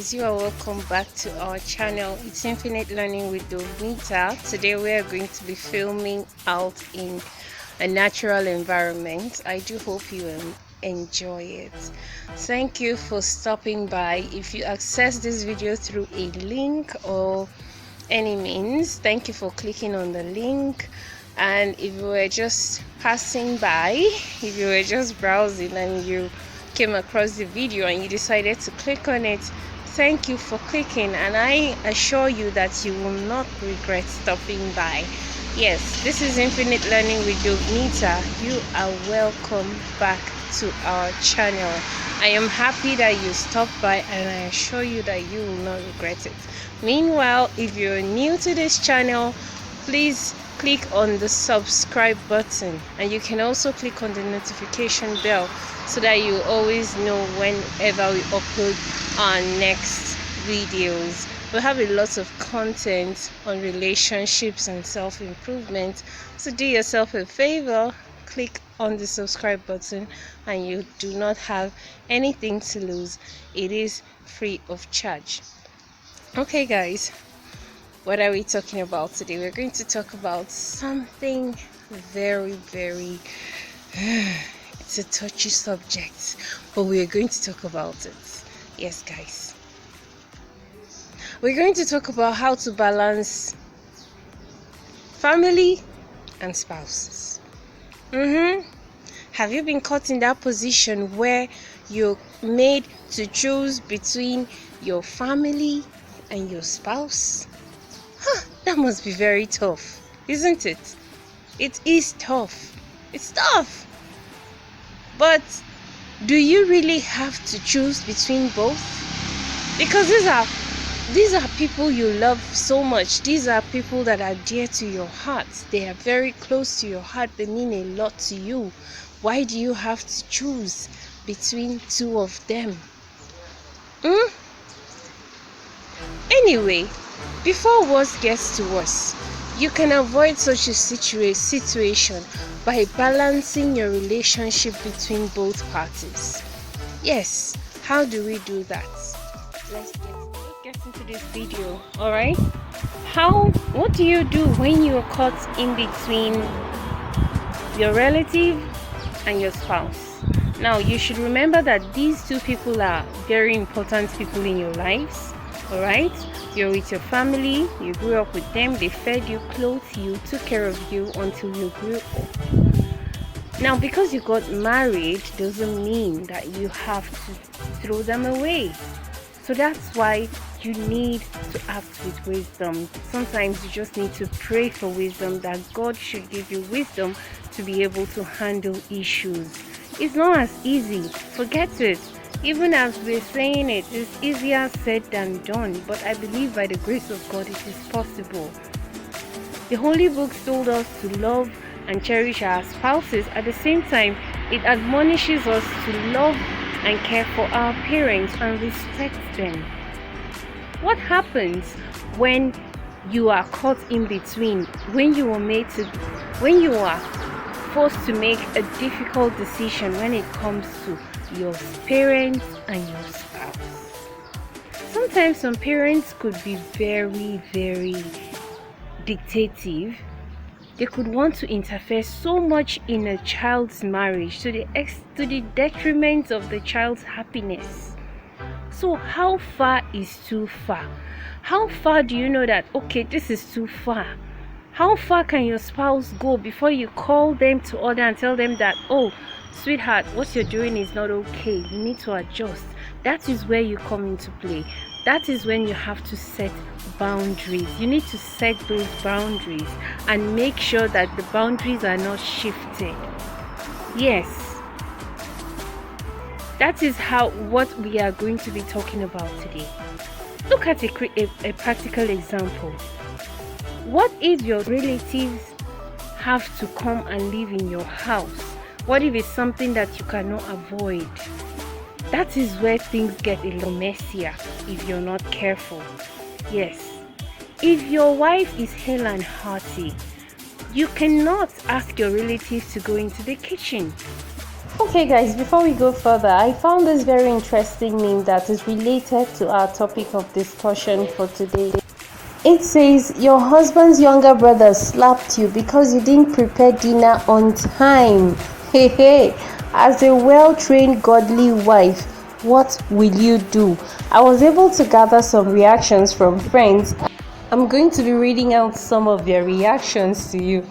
guys, you are welcome back to our channel. It's Infinite Learning with Dovnita. Today we are going to be filming out in a natural environment. I do hope you enjoy it. Thank you for stopping by. If you access this video through a link or any means, thank you for clicking on the link. And if you were just passing by, if you were just browsing and you came across the video and you decided to click on it, thank you for clicking, and I assure you that you will not regret stopping by. Yes, this is Infinite Learning with Dovnita. You are welcome back to our channel. I am happy that you stopped by, and I assure you that you will not regret it. Meanwhile, if you're new to this channel, please click on the subscribe button, and you can also click on the notification bell so that you always know whenever we upload our next videos. We have a lot of content on relationships and self-improvement, so do yourself a favor, click on the subscribe button, and you do not have anything to lose. It is free of charge. Okay guys, what are we talking about today? We're going to talk about something very it's a touchy subject, but we are going to talk about it. Yes guys, we're going to talk about how to balance family and spouses. Have you been caught in that position where you're made to choose between your family and your spouse? That must be very tough, isn't it? It is tough. It's tough. But do you really have to choose between both? Because these are people you love so much. These are people that are dear to your heart. They are very close to your heart. They mean a lot to you. Why do you have to choose between two of them? Anyway, before worse gets to worse, you can avoid such a situation by balancing your relationship between both parties. Yes, how do we do that? Let's get into this video, alright? What do you do when you're caught in between your relative and your spouse? Now, you should remember that these two people are very important people in your lives. Alright, you're with your family, you grew up with them, they fed you, clothed you, took care of you until you grew up. Now, because you got married doesn't mean that you have to throw them away. So that's why you need to act with wisdom. Sometimes you just need to pray for wisdom, that God should give you wisdom to be able to handle issues. It's not as easy, forget it. Even as we're saying it, it's easier said than done, but I believe by the grace of God it is possible. The Holy Books told us to love and cherish our spouses. At the same time, it admonishes us to love and care for our parents and respect them. What happens when you are caught in between, when you are forced to make a difficult decision when it comes to your parents and your spouse? Sometimes some parents could be very dictative. They could want to interfere so much in a child's marriage to the detriment of the child's happiness. So how far is too far? How far do you know that, okay, this is too far? How far can your spouse go before you call them to order and tell them that, oh, sweetheart, what you're doing is not okay, you need to adjust? That is where you come into play. That is when you have to set boundaries. You need to set those boundaries and make sure that the boundaries are not shifted. Yes, that is what we are going to be talking about today. Look at a practical example. What if your relatives have to come and live in your house? What if it's something that you cannot avoid? That is where things get a little messier if you're not careful. Yes, if your wife is hale and hearty, you cannot ask your relatives to go into the kitchen. Okay, guys, before we go further, I found this very interesting meme that is related to our topic of discussion for today. It says, your husband's younger brother slapped you because you didn't prepare dinner on time. Hey, hey, as a well-trained godly wife, what will you do? I was able to gather some reactions from friends. I'm going to be reading out some of their reactions to you.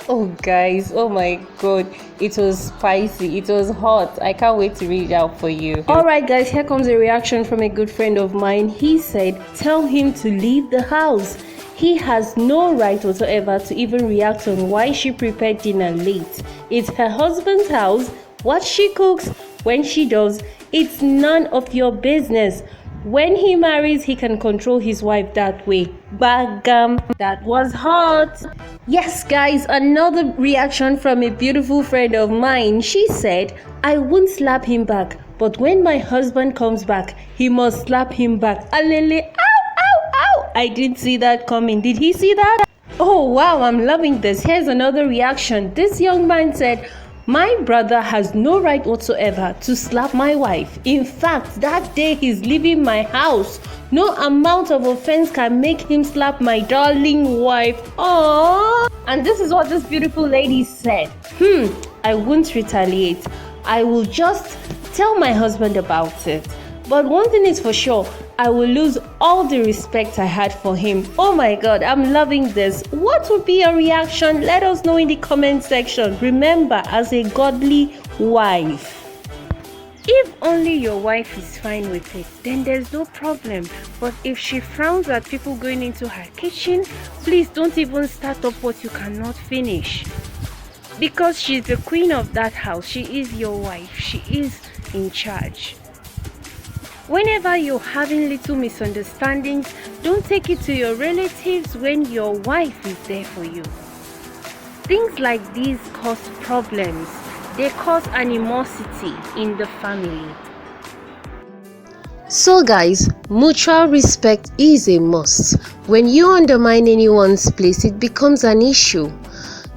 Oh, guys, oh my god, it was spicy, it was hot. I can't wait to read it out for you. Alright, guys, here comes a reaction from a good friend of mine. He said, tell him to leave the house. He has no right whatsoever to even react on why she prepared dinner late. It's her husband's house. What she cooks, when she does, it's none of your business. When he marries, he can control his wife that way. Bagam, that was hot. Yes, guys, another reaction from a beautiful friend of mine. She said, I won't slap him back, but when my husband comes back, he must slap him back. Alele, ow, ow, ow. I didn't see that coming. Did he see that? Oh, wow, I'm loving this. Here's another reaction. This young man said, my brother has no right whatsoever to slap my wife. In fact, that day he's leaving my house. No amount of offense can make him slap my darling wife. Aww. And this is what this beautiful lady said. I won't retaliate. I will just tell my husband about it. But one thing is for sure, I will lose all the respect I had for him. Oh my god, I'm loving this. What would be your reaction? Let us know in the comment section. Remember, as a godly wife, if only your wife is fine with it, then there's no problem. But if she frowns at people going into her kitchen, please don't even start up what you cannot finish. Because she's the queen of that house. She is your wife. She is in charge. Whenever you're having little misunderstandings, don't take it to your relatives when your wife is there for you. Things like these cause problems. They cause animosity in the family. So guys, mutual respect is a must. When you undermine anyone's place, it becomes an issue.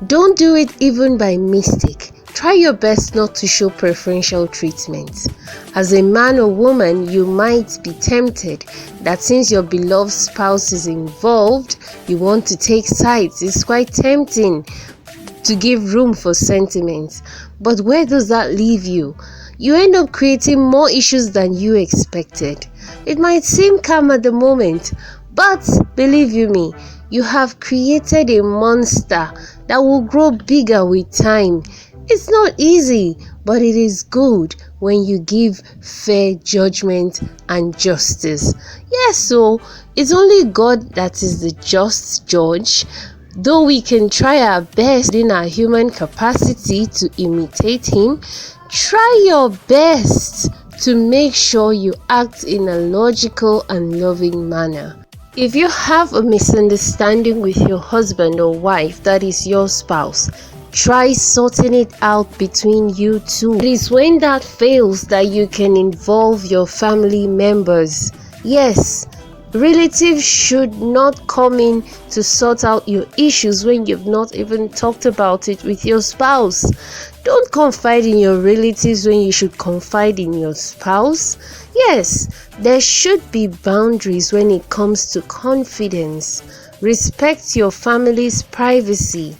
Don't do it even by mistake. Try your best not to show preferential treatment. As a man or woman, you might be tempted that since your beloved spouse is involved, you want to take sides. It's quite tempting to give room for sentiments. But where does that leave you? You end up creating more issues than you expected. It might seem calm at the moment, but believe you me, you have created a monster that will grow bigger with time. It's not easy, but it is good when you give fair judgment and justice. Yes, so it's only God that is the just judge. Though we can try our best in our human capacity to imitate him, try your best to make sure you act in a logical and loving manner. If you have a misunderstanding with your husband or wife, that is your spouse, try sorting it out between you two. It is when that fails that you can involve your family members. Yes, relatives should not come in to sort out your issues when you've not even talked about it with your spouse. Don't confide in your relatives when you should confide in your spouse. Yes, there should be boundaries when it comes to confidence. Respect your family's privacy.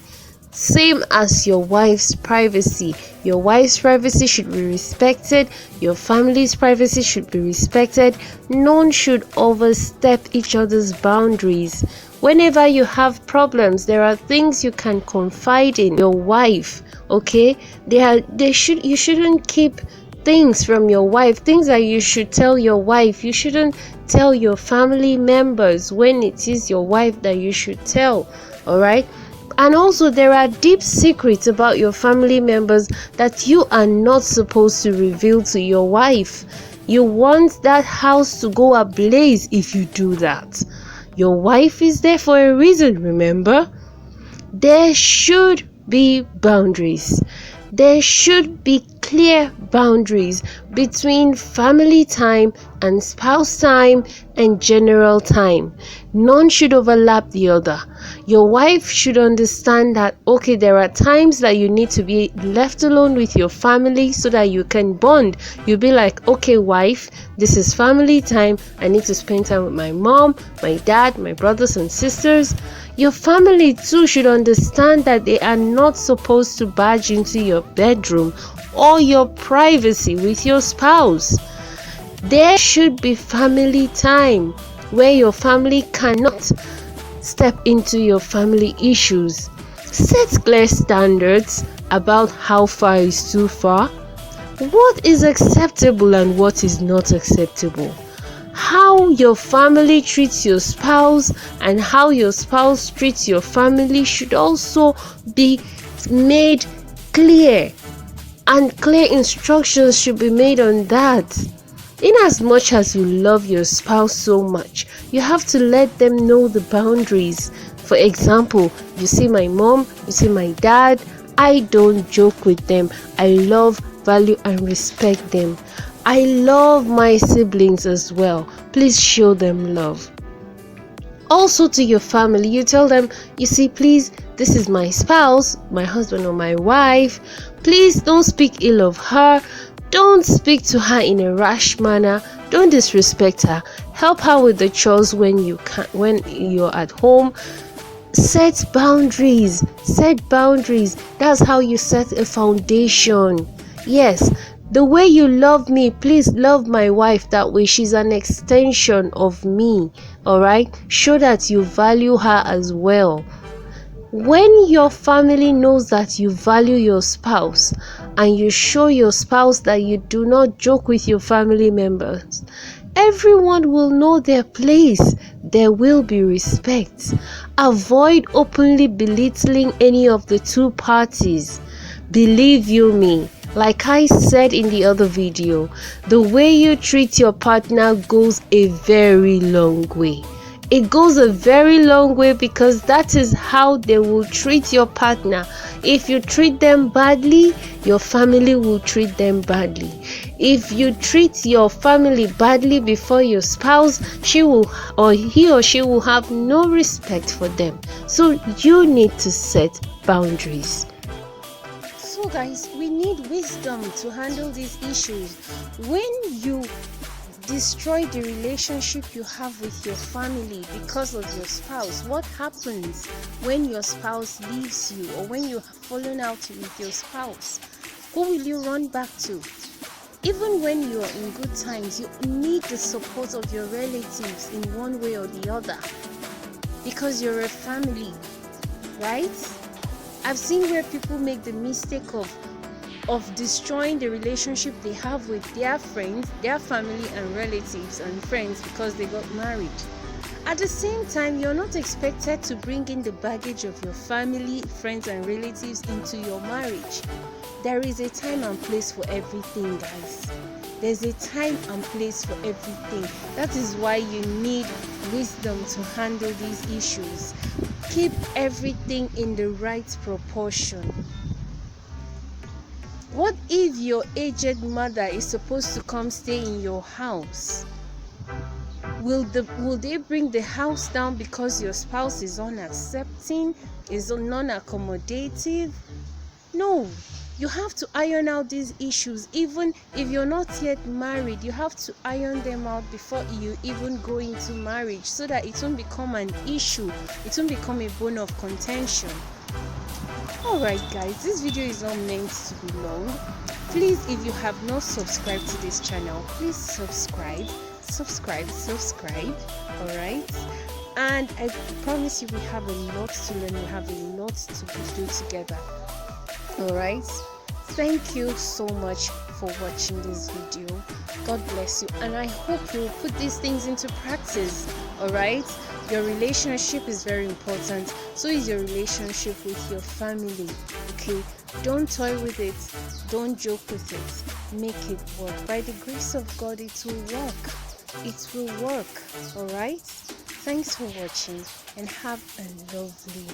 Same as your wife's privacy. Your wife's privacy should be respected. Your family's privacy should be respected. None should overstep each other's boundaries. Whenever you have problems, there are things you can confide in your wife. Okay, you shouldn't keep things from your wife, things that you should tell your wife. You shouldn't tell your family members when it is your wife that you should tell. All right. And also, there are deep secrets about your family members that you are not supposed to reveal to your wife. You want that house to go ablaze if you do that. Your wife is there for a reason, remember? There should be boundaries. There should be clear boundaries between family time and spouse time and general time. None should overlap the other. Your wife should understand that, okay, there are times that you need to be left alone with your family so that you can bond. You'll be like, okay, wife, this is family time. I need to spend time with my mom, my dad, my brothers and sisters. Your family too should understand that they are not supposed to barge into your bedroom or your privacy with your spouse. There should be family time where your family cannot step into your family issues. Set clear standards about how far is too far, what is acceptable and what is not acceptable. How your family treats your spouse and how your spouse treats your family should also be made clear, and clear instructions should be made on that. In as much as you love your spouse so much, you have to let them know the boundaries. For example, you see my mom, you see my dad, I don't joke with them. I love, value and respect them. I love my siblings as well. Please show them love. Also to your family, you tell them, you see, please, this is my spouse, my husband or my wife. Please don't speak ill of her. Don't speak to her in a rash manner. Don't disrespect her. Help her with the chores when you're at home. Set boundaries. Set boundaries. That's how you set a foundation. Yes, the way you love me, please love my wife that way. She's an extension of me. Alright? Show that you value her as well. When your family knows that you value your spouse and you show your spouse that you do not joke with your family members, everyone will know their place. There will be respect. Avoid openly belittling any of the two parties. Believe you me, like I said in the other video, the way you treat your partner goes a very long way. It goes a very long way because that is how they will treat your partner. If you treat them badly, your family will treat them badly. If you treat your family badly before your spouse, he or she will have no respect for them. So you need to set boundaries. So guys, we need wisdom to handle these issues. When you destroy the relationship you have with your family because of your spouse, what happens when your spouse leaves you or when you've fallen out with your spouse? Who will you run back to? Even when you are in good times, you need the support of your relatives in one way or the other because you're a family, right? I've seen where people make the mistake of destroying the relationship they have with their friends, their family and relatives and friends because they got married. At the same time, you're not expected to bring in the baggage of your family, friends and relatives into your marriage. There is a time and place for everything, guys. There's a time and place for everything. That is why you need wisdom to handle these issues. Keep everything in the right proportion. What if your aged mother is supposed to come stay in your house? Will they bring the house down because your spouse is unaccepting, is non-accommodative? No. You have to iron out these issues. Even if you're not yet married, you have to iron them out before you even go into marriage so that it won't become an issue. It won't become a bone of contention. Alright guys, this video is not meant to be long. Please, if you have not subscribed to this channel, please subscribe. Alright, and I promise you we have a lot to learn, we have a lot to do together. Alright, thank you so much for watching this video. God bless you, and I hope you will put these things into practice. Alright, your relationship is very important. So is your relationship with your family. Okay, don't toy with it, don't joke with it, make it work. By the grace of God, it will work. It will work. Alright, thanks for watching and have a lovely